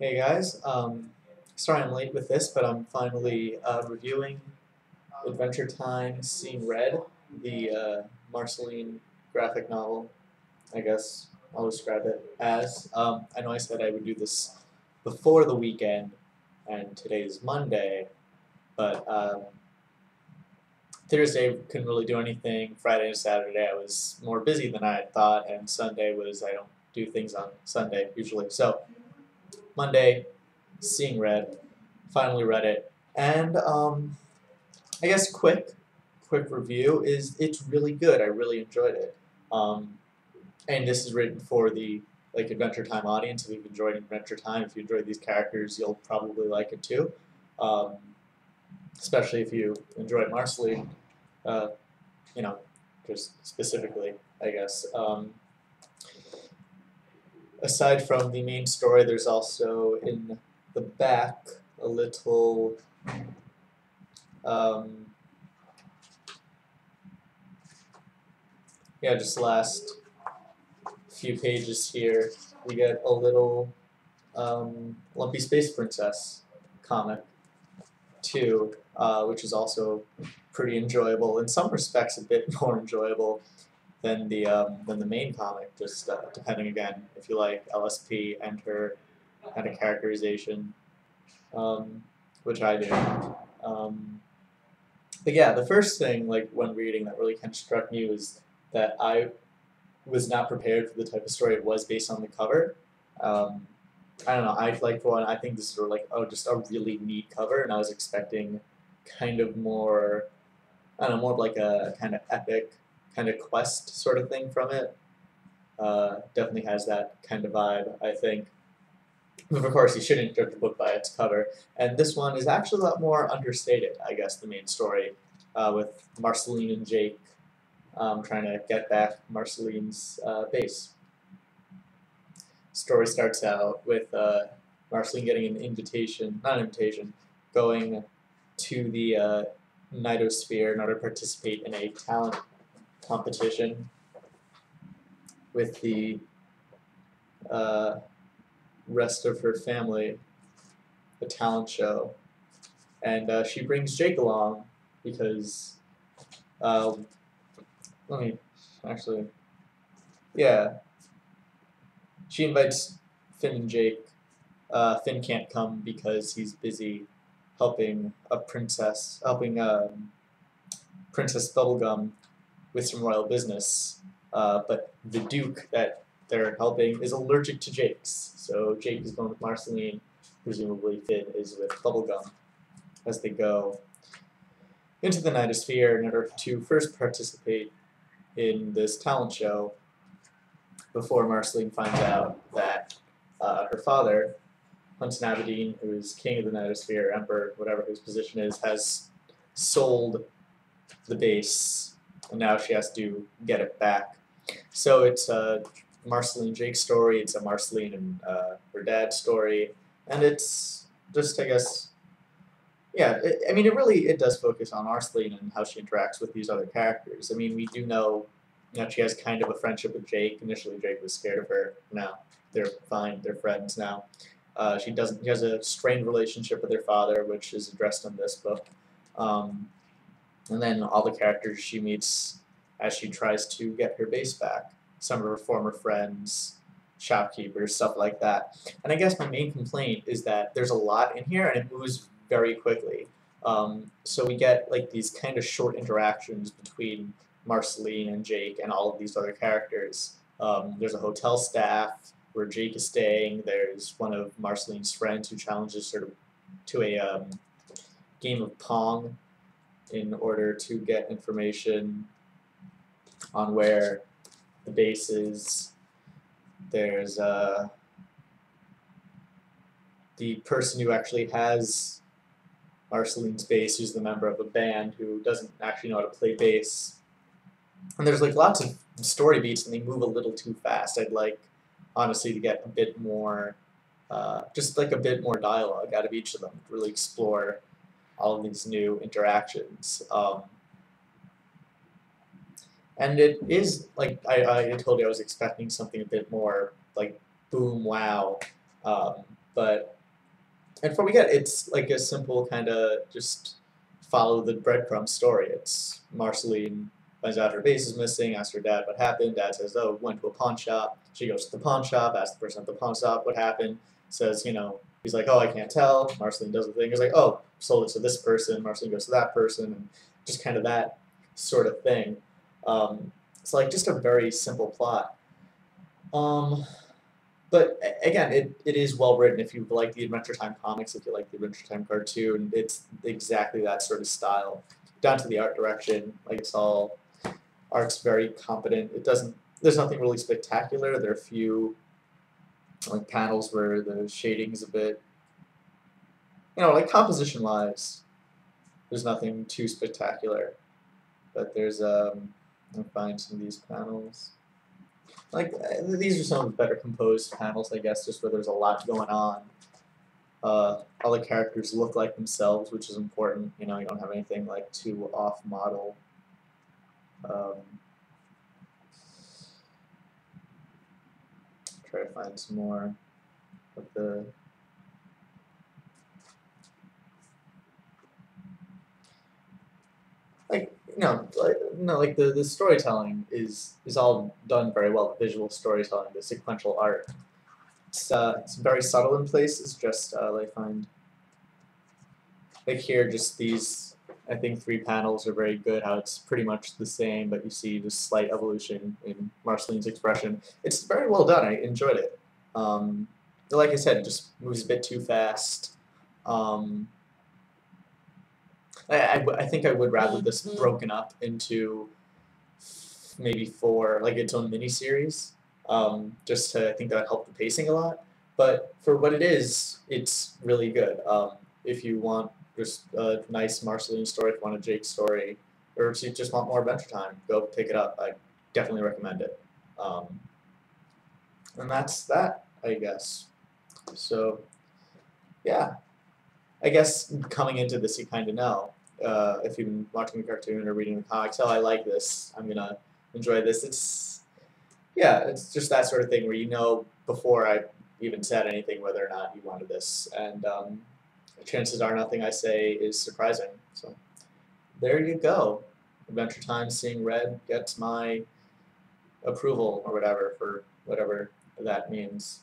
Hey guys, sorry I'm late with this, but I'm finally reviewing Adventure Time Seeing Red, the Marceline graphic novel, I guess I'll describe it as. I know I said I would do this before the weekend, and today's Monday, but Thursday couldn't really do anything. Friday and Saturday I was more busy than I had thought, and Sunday was, I don't do things on Sunday usually. So Monday, Seeing Red, finally read it, and I guess quick review is it's really good. I really enjoyed it, and this is written for the Adventure Time audience. If you've enjoyed Adventure Time, if you enjoyed these characters, you'll probably like it too. Um, Especially if you enjoyed Marceline, uh, you know, just specifically, I guess. Aside from the main story, there's also in the back a little um, yeah, just last few pages here, we get a little Lumpy Space Princess comic too, which is also pretty enjoyable. In some respects, a bit more enjoyable than the main comic. Just depending again if you like LSP and her kind of characterization, which I do. Um, but yeah, the first thing like when reading that really kind of struck me was that I was not prepared for the type of story it was based on the cover. Um, I don't know. I like for one. I think this is sort of like just a really neat cover, and I was expecting kind of more. I don't know, more of like a kind of epic, kind of quest sort of thing from it. Definitely has that kind of vibe, I think. But of course, you shouldn't judge a book by its cover. And this one is actually a lot more understated, I guess, the main story, with Marceline and Jake trying to get back Marceline's base. Story starts out with Marceline getting an invitation, not an invitation, going to the Nidosphere in order to participate in a talent competition with the uh, rest of her family, a talent show. And she brings Jake along because, uh, let me actually, yeah, she invites Finn and Jake. Finn can't come because he's busy helping helping Princess Bubblegum with some royal business. But the Duke that they're helping is allergic to Jake's, so Jake is going with Marceline. Presumably Finn is with Bubblegum as they go into the Nidosphere in order to first participate in this talent show before Marceline finds out that her father, Hunton Aberdeen, who is king of the Nidosphere, emperor, whatever his position is, has sold the base, and now she has to get it back. So it's a Marceline and Jake story, it's a Marceline and her dad story, and it's just, I guess, yeah, I mean, it does focus on Marceline and how she interacts with these other characters. I mean, we do know, she has kind of a friendship with Jake. Initially, Jake was scared of her. Now they're fine. They're friends now. She has a strained relationship with her father, which is addressed in this book. And then all the characters she meets as she tries to get her base back. Some of her former friends, shopkeepers, stuff like that. And I guess my main complaint is that there's a lot in here and it moves very quickly. So we get like these kind of short interactions between Marceline and Jake and all of these other characters. There's a hotel staff where Jake is staying. There's one of Marceline's friends who challenges her to a game of Pong in order to get information on where the base is. There's the person who actually has Marceline's bass, who's the member of a band who doesn't actually know how to play bass. And there's like lots of story beats, and they move a little too fast. I'd like, honestly, to get a bit more, just like a bit more dialogue out of each of them to really explore all of these new interactions. And it is like I told you I was expecting something a bit more like boom wow. But and before we get it, it's like a simple kind of just follow the breadcrumb story. It's Marceline finds out her vase is missing, asks her dad what happened. Dad says, "Oh, went to a pawn shop." She goes to the pawn shop, asks the person at the pawn shop what happened. Says, he's like, "Oh, I can't tell." Marceline does the thing. He's like, "Oh, sold it to this person." Marceline goes to that person, and just kind of that sort of thing. It's like just a very simple plot. Um, but again, it is well written. If you like the Adventure Time comics, if you like the Adventure Time cartoon, it's exactly that sort of style. Down to the art direction, like it's all art's very competent. It doesn't. There's nothing really spectacular. There are a few like panels where the shading is a bit, like composition wise, there's nothing too spectacular. But there's I'll find some of these panels. Like these are some of the better composed panels, I guess, just where there's a lot going on. All the characters look like themselves, which is important. You don't have anything like too off model. Try to find some more of the. Like the storytelling is all done very well. The visual storytelling, the sequential art. It's very subtle in places. Just I find like here, just these. I think 3 panels are very good. How it's pretty much the same, but you see this slight evolution in Marceline's expression. It's very well done. I enjoyed it. Like I said, it just moves a bit too fast. I think I would rather this broken up into maybe 4, like its own miniseries. Just to, I think that would help the pacing a lot. But for what it is, it's really good. If you want just a nice Marceline story, if you want a Jake story, or if you just want more Adventure Time, go pick it up. I definitely recommend it. And that's that, I guess. So, yeah. I guess coming into this, you kind of know. If you've been watching the cartoon or reading the comics, oh, I like this. I'm gonna enjoy this. It's just that sort of thing where before I even said anything whether or not you wanted this, and chances are nothing I say is surprising. So there you go. Adventure Time seeing red gets my approval or whatever for whatever that means.